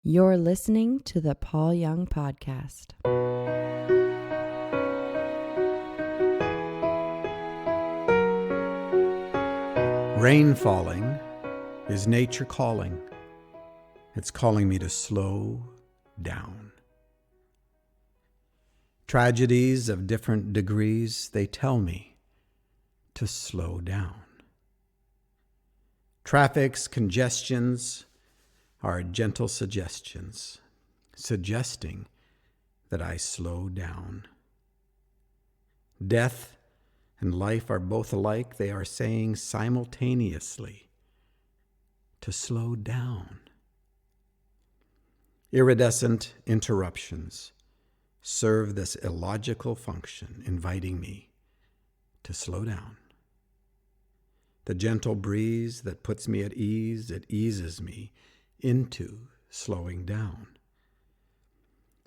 You're listening to the Paul Young Podcast. Rain falling is nature calling. It's calling me to slow down. Tragedies of different degrees, they tell me to slow down. Traffic's congestions are gentle suggestions, suggesting that I slow down. Death and life are both alike. They are saying simultaneously to slow down. Iridescent interruptions serve this illogical function, inviting me to slow down. The gentle breeze that puts me at ease, it eases me into slowing down.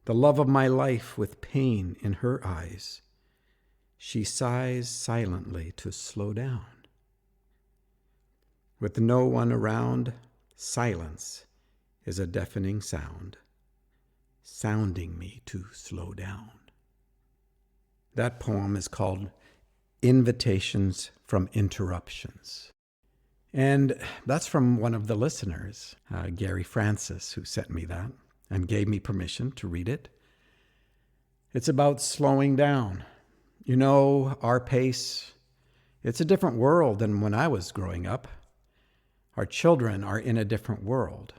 The love of my life with pain in her eyes, she sighs silently to slow down. With no one around, silence is a deafening sound, sounding me to slow down. That poem is called Invitations from Interruptions. And that's from one of the listeners, Gary Francis, who sent me that and gave me permission to read it. It's about slowing down. You know, our pace, it's a different world than when I was growing up. Our children are in a different world.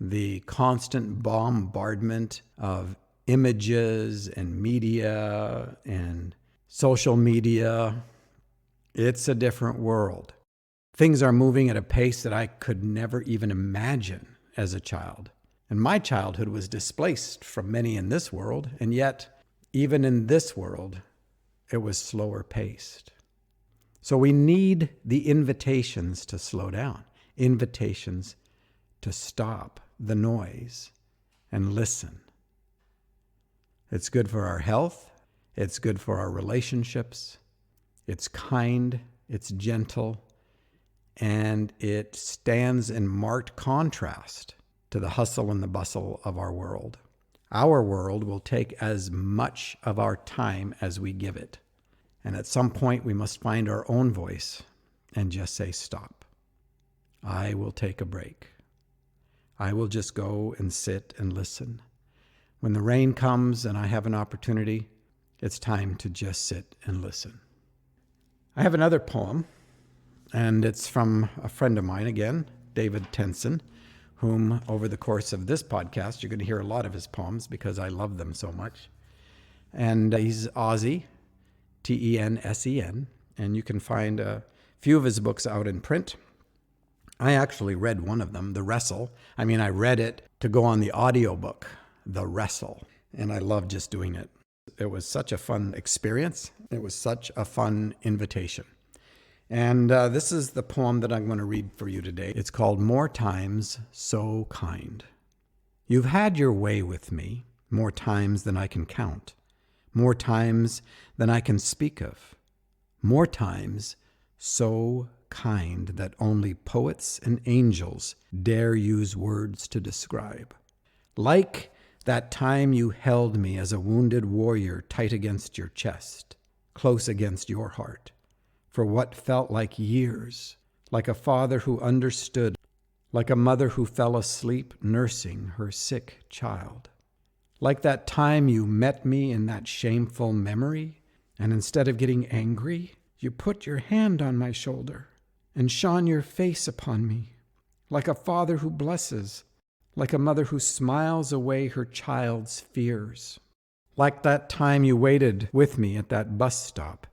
The constant bombardment of images and media and social media, it's a different world. Things are moving at a pace that I could never even imagine as a child. And my childhood was displaced from many in this world, and yet, even in this world, it was slower paced. So we need the invitations to slow down, invitations to stop the noise and listen. It's good for our health. It's good for our relationships. It's kind. It's gentle. And it stands in marked contrast to the hustle and the bustle of our world. Our world will take as much of our time as we give it. And at some point, we must find our own voice and just say, stop. I will take a break. I will just go and sit and listen. When the rain comes and I have an opportunity, it's time to just sit and listen. I have another poem, and it's from a friend of mine again, David Tenson, whom over the course of this podcast, you're going to hear a lot of his poems because I love them so much. And he's Aussie, Tensen, and you can find a few of his books out in print. I actually read one of them, The Wrestle. I read it to go on the audiobook, The Wrestle, and I love just doing it. It was such a fun experience. It was such a fun invitation. And this is the poem that I'm going to read for you today. It's called More Times So Kind. You've had your way with me more times than I can count, more times than I can speak of, more times so kind that only poets and angels dare use words to describe. Like that time you held me as a wounded warrior tight against your chest, close against your heart, for what felt like years, like a father who understood, like a mother who fell asleep nursing her sick child. Like that time you met me in that shameful memory, and instead of getting angry, you put your hand on my shoulder and shone your face upon me, like a father who blesses, like a mother who smiles away her child's fears. Like that time you waited with me at that bus stop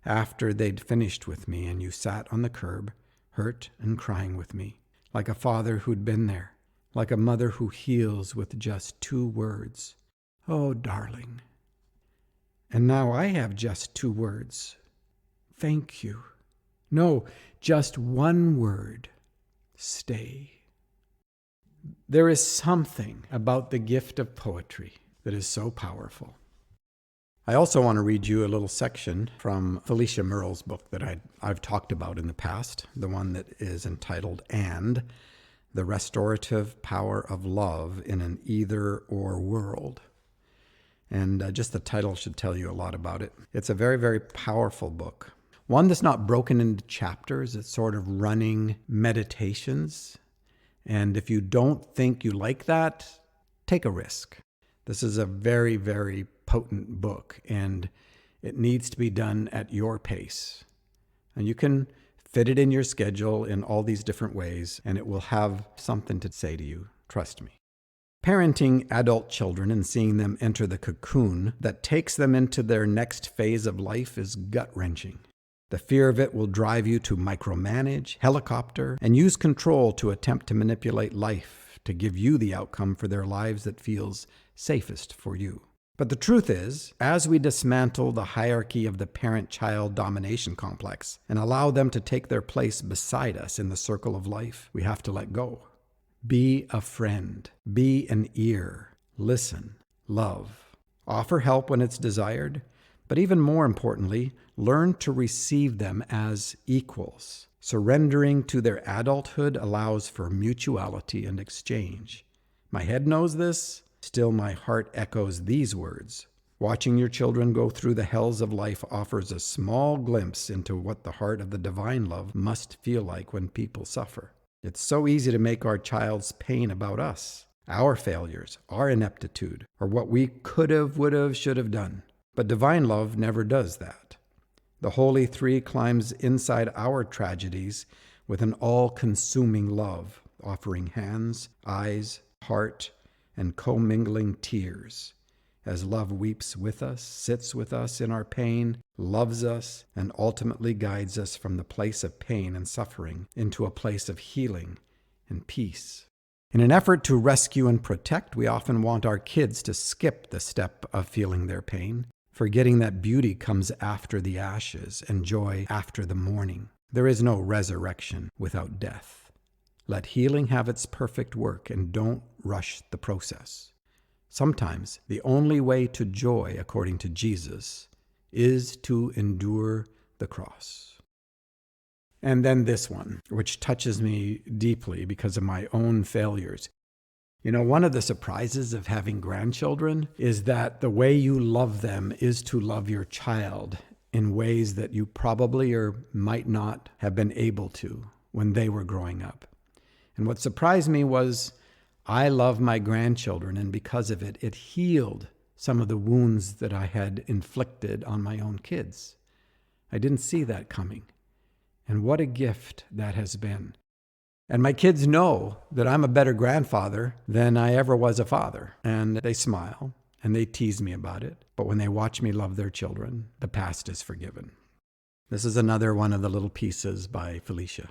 after they'd finished with me and you sat on the curb, hurt and crying with me, like a father who'd been there, like a mother who heals with just 2 words. Oh, darling. And now I have just 2 words. Thank you. No, just 1 word. Stay. There is something about the gift of poetry that is so powerful. I also want to read you a little section from Felicia Murrell's book that I've talked about in the past, the one that is entitled And. The Restorative Power of Love in an Either-or World. And just the title should tell you a lot about it. It's a very, very powerful book. One that's not broken into chapters. It's sort of running meditations. And if you don't think you like that, take a risk. This is a very, very potent book, and it needs to be done at your pace. And you can fit it in your schedule in all these different ways, and it will have something to say to you. Trust me. Parenting adult children and seeing them enter the cocoon that takes them into their next phase of life is gut-wrenching. The fear of it will drive you to micromanage, helicopter, and use control to attempt to manipulate life to give you the outcome for their lives that feels safest for you. But the truth is, as we dismantle the hierarchy of the parent-child domination complex and allow them to take their place beside us in the circle of life, we have to let go. Be a friend. Be an ear. Listen. Love. Offer help when it's desired. But even more importantly, learn to receive them as equals. Surrendering to their adulthood allows for mutuality and exchange. My head knows this, still my heart echoes these words. Watching your children go through the hells of life offers a small glimpse into what the heart of the divine love must feel like when people suffer. It's so easy to make our child's pain about us, our failures, our ineptitude, or what we could have, would have, should have done. But divine love never does that. The Holy Three climbs inside our tragedies with an all-consuming love, offering hands, eyes, heart, and commingling tears, as love weeps with us, sits with us in our pain, loves us, and ultimately guides us from the place of pain and suffering into a place of healing and peace. In an effort to rescue and protect, we often want our kids to skip the step of feeling their pain, forgetting that beauty comes after the ashes and joy after the mourning. There is no resurrection without death. Let healing have its perfect work and don't rush the process. Sometimes the only way to joy, according to Jesus, is to endure the cross. And then this one, which touches me deeply because of my own failures. You know, one of the surprises of having grandchildren is that the way you love them is to love your child in ways that you probably or might not have been able to when they were growing up. And what surprised me was I love my grandchildren, and because of it, it healed some of the wounds that I had inflicted on my own kids. I didn't see that coming. And what a gift that has been. And my kids know that I'm a better grandfather than I ever was a father. And they smile and they tease me about it. But when they watch me love their children, the past is forgiven. This is another one of the little pieces by Felicia.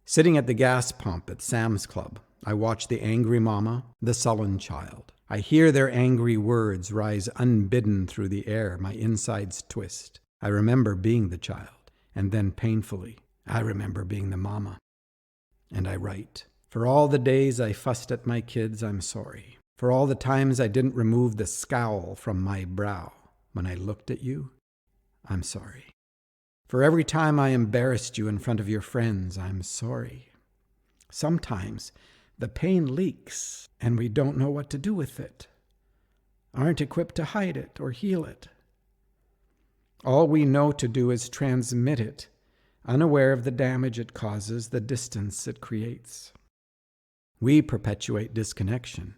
Sitting at the gas pump at Sam's Club, I watch the angry mama, the sullen child. I hear their angry words rise unbidden through the air. My insides twist. I remember being the child. And then painfully, I remember being the mama. And I write, for all the days I fussed at my kids, I'm sorry. For all the times I didn't remove the scowl from my brow when I looked at you, I'm sorry. For every time I embarrassed you in front of your friends, I'm sorry. Sometimes the pain leaks and we don't know what to do with it, aren't equipped to hide it or heal it. All we know to do is transmit it, unaware of the damage it causes, the distance it creates. We perpetuate disconnection,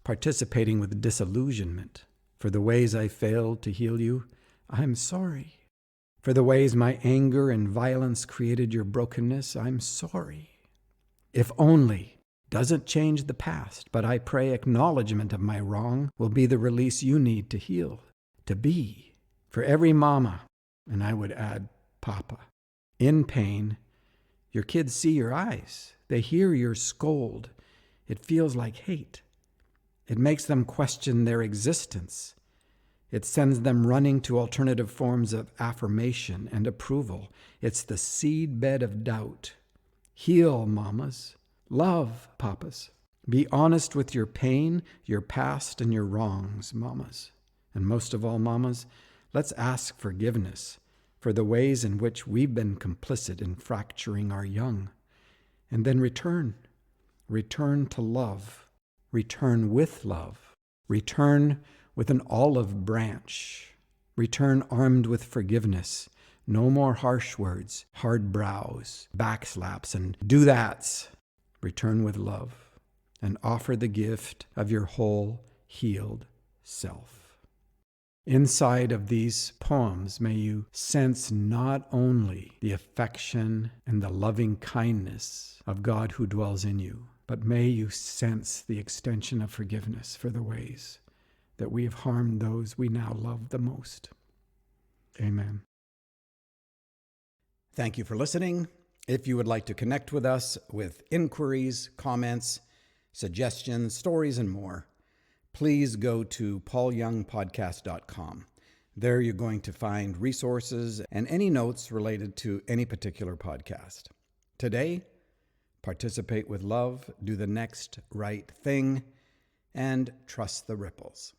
participating with disillusionment. For the ways I failed to heal you, I'm sorry. For the ways my anger and violence created your brokenness, I'm sorry. If only doesn't change the past, but I pray acknowledgement of my wrong will be the release you need to heal, to be. For every mama, and I would add papa, in pain, your kids see your eyes. They hear your scold. It feels like hate. It makes them question their existence. It sends them running to alternative forms of affirmation and approval. It's the seedbed of doubt. Heal, mamas. Love, papas. Be honest with your pain, your past, and your wrongs, mamas. And most of all, mamas, let's ask forgiveness for the ways in which we've been complicit in fracturing our young, and then return Return to love. Return with love. Return with an olive branch. Return armed with forgiveness. No more harsh words, hard brows, backslaps, and do-that's. Return with love and offer the gift of your whole healed self. Inside of these poems, may you sense not only the affection and the loving kindness of God who dwells in you, but may you sense the extension of forgiveness for the ways that we have harmed those we now love the most. Amen. Thank you for listening. If you would like to connect with us with inquiries, comments, suggestions, stories, and more, please go to paulyoungpodcast.com. There you're going to find resources and any notes related to any particular podcast. Today, participate with love, do the next right thing, and trust the ripples.